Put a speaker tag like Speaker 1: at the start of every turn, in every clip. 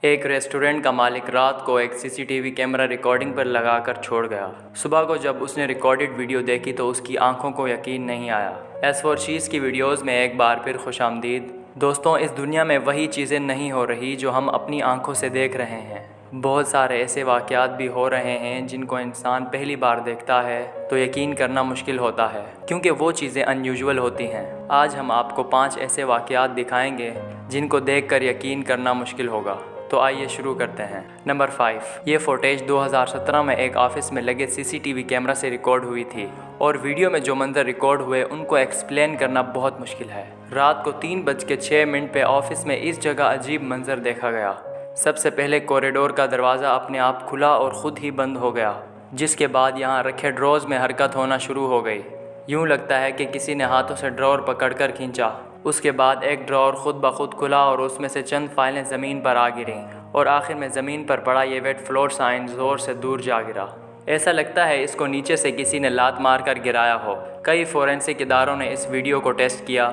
Speaker 1: ایک ریسٹورنٹ کا مالک رات کو ایک CCTV کیمرہ ریکارڈنگ پر لگا کر چھوڑ گیا۔ صبح کو جب اس نے ریکارڈڈ ویڈیو دیکھی تو اس کی آنکھوں کو یقین نہیں آیا۔ ایس فور شیز کی ویڈیوز میں ایک بار پھر خوش آمدید۔ دوستوں، اس دنیا میں وہی چیزیں نہیں ہو رہی جو ہم اپنی آنکھوں سے دیکھ رہے ہیں۔ بہت سارے ایسے واقعات بھی ہو رہے ہیں جن کو انسان پہلی بار دیکھتا ہے تو یقین کرنا مشکل ہوتا ہے، کیونکہ وہ چیزیں ان یوزول ہوتی ہیں۔ آج ہم آپ کو 5 ایسے واقعات دکھائیں گے جن کو دیکھ کر یقین کرنا مشکل ہوگا۔ تو آئیے شروع کرتے ہیں۔ نمبر 5، یہ فوٹیج 2017 میں ایک آفس میں لگے CCTV کیمرہ سے ریکارڈ ہوئی تھی، اور ویڈیو میں جو منظر ریکارڈ ہوئے ان کو ایکسپلین کرنا بہت مشکل ہے۔ رات کو 3:06 پہ آفس میں اس جگہ عجیب منظر دیکھا گیا۔ سب سے پہلے کوریڈور کا دروازہ اپنے آپ کھلا اور خود ہی بند ہو گیا، جس کے بعد یہاں رکھے ڈراز میں حرکت ہونا شروع ہو گئی۔ یوں لگتا ہے کہ کسی نے ہاتھوں سے ڈراور پکڑ کر کھینچا۔ اس کے بعد ایک ڈراور خود بخود کھلا اور اس میں سے چند فائلیں زمین پر آ گریں، اور آخر میں زمین پر پڑا یہ ویٹ فلور سائن زور سے دور جا گرا۔ ایسا لگتا ہے اس کو نیچے سے کسی نے لات مار کر گرایا ہو۔ کئی فورینسک اداروں نے اس ویڈیو کو ٹیسٹ کیا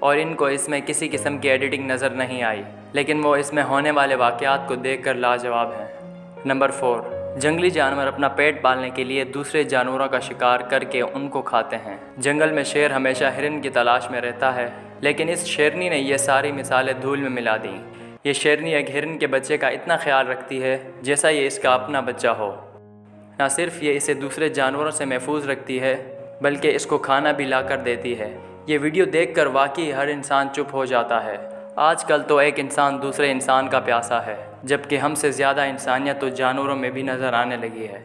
Speaker 1: اور ان کو اس میں کسی قسم کی ایڈیٹنگ نظر نہیں آئی، لیکن وہ اس میں ہونے والے واقعات کو دیکھ کر لاجواب ہیں۔ نمبر 4، جنگلی جانور اپنا پیٹ پالنے کے لیے دوسرے جانوروں کا شکار کر کے ان کو کھاتے ہیں۔ جنگل میں شیر ہمیشہ ہرن کی تلاش میں رہتا ہے، لیکن اس شیرنی نے یہ ساری مثالیں دھول میں ملا دیں۔ یہ شیرنی ایک ہرن کے بچے کا اتنا خیال رکھتی ہے جیسا یہ اس کا اپنا بچہ ہو۔ نہ صرف یہ اسے دوسرے جانوروں سے محفوظ رکھتی ہے، بلکہ اس کو کھانا بھی لا کر دیتی ہے۔ یہ ویڈیو دیکھ کر واقعی ہر انسان چپ ہو جاتا ہے۔ آج کل تو ایک انسان دوسرے انسان کا پیاسا ہے، جبکہ ہم سے زیادہ انسانیت تو جانوروں میں بھی نظر آنے لگی ہے۔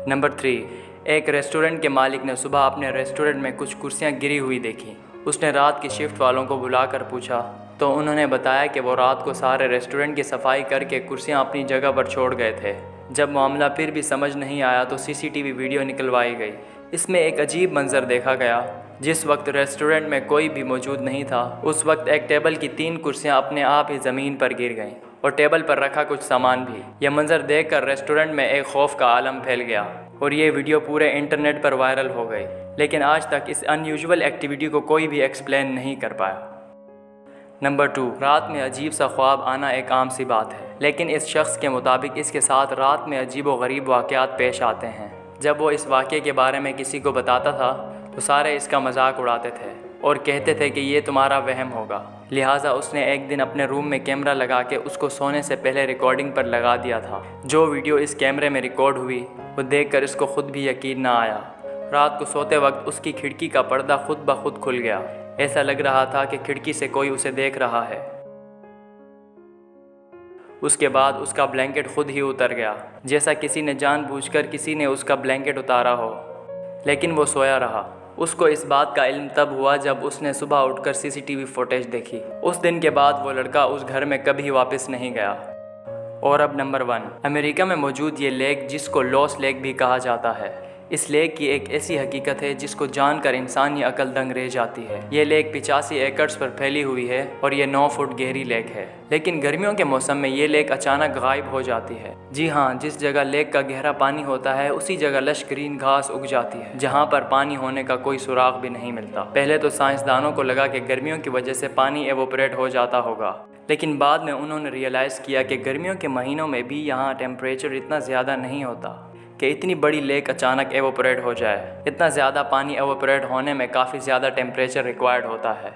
Speaker 1: نمبر 3، ایک ریسٹورنٹ کے مالک نے صبح اپنے ریسٹورنٹ میں کچھ کرسیاں گری ہوئی دیکھی۔ اس نے رات کی شفٹ والوں کو بلا کر پوچھا تو انہوں نے بتایا کہ وہ رات کو سارے ریسٹورنٹ کی صفائی کر کے کرسیاں اپنی جگہ پر چھوڑ گئے تھے۔ جب معاملہ پھر بھی سمجھ نہیں آیا تو CCTV ویڈیو نکلوائی گئی۔ اس میں ایک عجیب منظر دیکھا گیا۔ جس وقت ریسٹورنٹ میں کوئی بھی موجود نہیں تھا، اس وقت ایک ٹیبل کی 3 کرسیاں اپنے آپ ہی زمین پر گر گئیں، اور ٹیبل پر رکھا کچھ سامان بھی۔ یہ منظر دیکھ کر ریسٹورنٹ میں ایک خوف کا عالم پھیل گیا، اور یہ ویڈیو پورے انٹرنیٹ پر وائرل ہو گئی، لیکن آج تک اس ان یوزول ایکٹیویٹی کو کوئی بھی ایکسپلین نہیں کر پایا۔ نمبر 2، رات میں عجیب سا خواب آنا ایک عام سی بات ہے، لیکن اس شخص کے مطابق اس کے ساتھ رات میں عجیب و غریب واقعات پیش آتے ہیں۔ جب وہ اس واقعے کے بارے میں کسی کو بتاتا تھا تو سارے اس کا مذاق اڑاتے تھے اور کہتے تھے کہ یہ تمہارا وہم ہوگا۔ لہٰذا اس نے ایک دن اپنے روم میں کیمرہ لگا کے اس کو سونے سے پہلے ریکارڈنگ پر لگا دیا تھا۔ جو ویڈیو اس کیمرے میں ریکارڈ ہوئی وہ دیکھ کر اس کو خود بھی یقین نہ آیا۔ رات کو سوتے وقت اس کی کھڑکی کا پردہ خود بخود کھل گیا۔ ایسا لگ رہا تھا کہ کھڑکی سے کوئی اسے دیکھ رہا ہے۔ اس کے بعد اس کا بلینکٹ خود ہی اتر گیا، جیسا کسی نے جان بوجھ کر کسی نے اس کا بلینکٹ اتارا ہو، لیکن وہ سویا رہا۔ اس کو اس بات کا علم تب ہوا جب اس نے صبح اٹھ کر CCTV فوٹیج دیکھی۔ اس دن کے بعد وہ لڑکا اس گھر میں کبھی واپس نہیں گیا۔ اور اب نمبر 1، امریکہ میں موجود یہ لیک جس کو لوس لیک بھی کہا جاتا ہے۔ اس لیک کی ایک ایسی حقیقت ہے جس کو جان کر انسانی عقل دنگ رہ جاتی ہے۔ یہ لیک 85 ایکڑز پر پھیلی ہوئی ہے اور یہ 9 فٹ گہری لیک ہے، لیکن گرمیوں کے موسم میں یہ لیک اچانک غائب ہو جاتی ہے۔ جی ہاں، جس جگہ لیک کا گہرا پانی ہوتا ہے اسی جگہ لش گرین گھاس اگ جاتی ہے، جہاں پر پانی ہونے کا کوئی سراغ بھی نہیں ملتا۔ پہلے تو سائنسدانوں کو لگا کہ گرمیوں کی وجہ سے پانی ایوپوریٹ ہو جاتا ہوگا، لیکن بعد میں انہوں نے ریئلائز کیا کہ گرمیوں کے مہینوں میں بھی یہاں ٹیمپریچر اتنا زیادہ نہیں ہوتا کہ اتنی بڑی لیک اچانک ایوپوریٹ ہو جائے۔ اتنا زیادہ پانی ایوپوریٹ ہونے میں کافی زیادہ ٹیمپریچر ریکوائرڈ ہوتا ہے،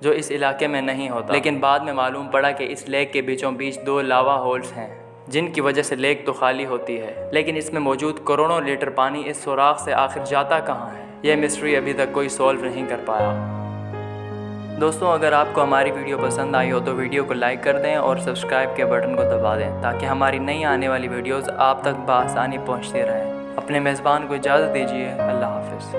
Speaker 1: جو اس علاقے میں نہیں ہوتا۔ لیکن بعد میں معلوم پڑا کہ اس لیک کے بیچوں بیچ 2 لاوا ہولز ہیں، جن کی وجہ سے لیک تو خالی ہوتی ہے، لیکن اس میں موجود کروڑوں لیٹر پانی اس سوراخ سے آخر جاتا کہاں ہے؟ یہ مسٹری ابھی تک کوئی سولو نہیں کر پایا۔ دوستوں، اگر آپ کو ہماری ویڈیو پسند آئی ہو تو ویڈیو کو لائک کر دیں اور سبسکرائب کے بٹن کو دبا دیں تاکہ ہماری نئی آنے والی ویڈیوز آپ تک بآسانی پہنچتی رہیں۔ اپنے میزبان کو اجازت دیجیے۔ اللہ حافظ۔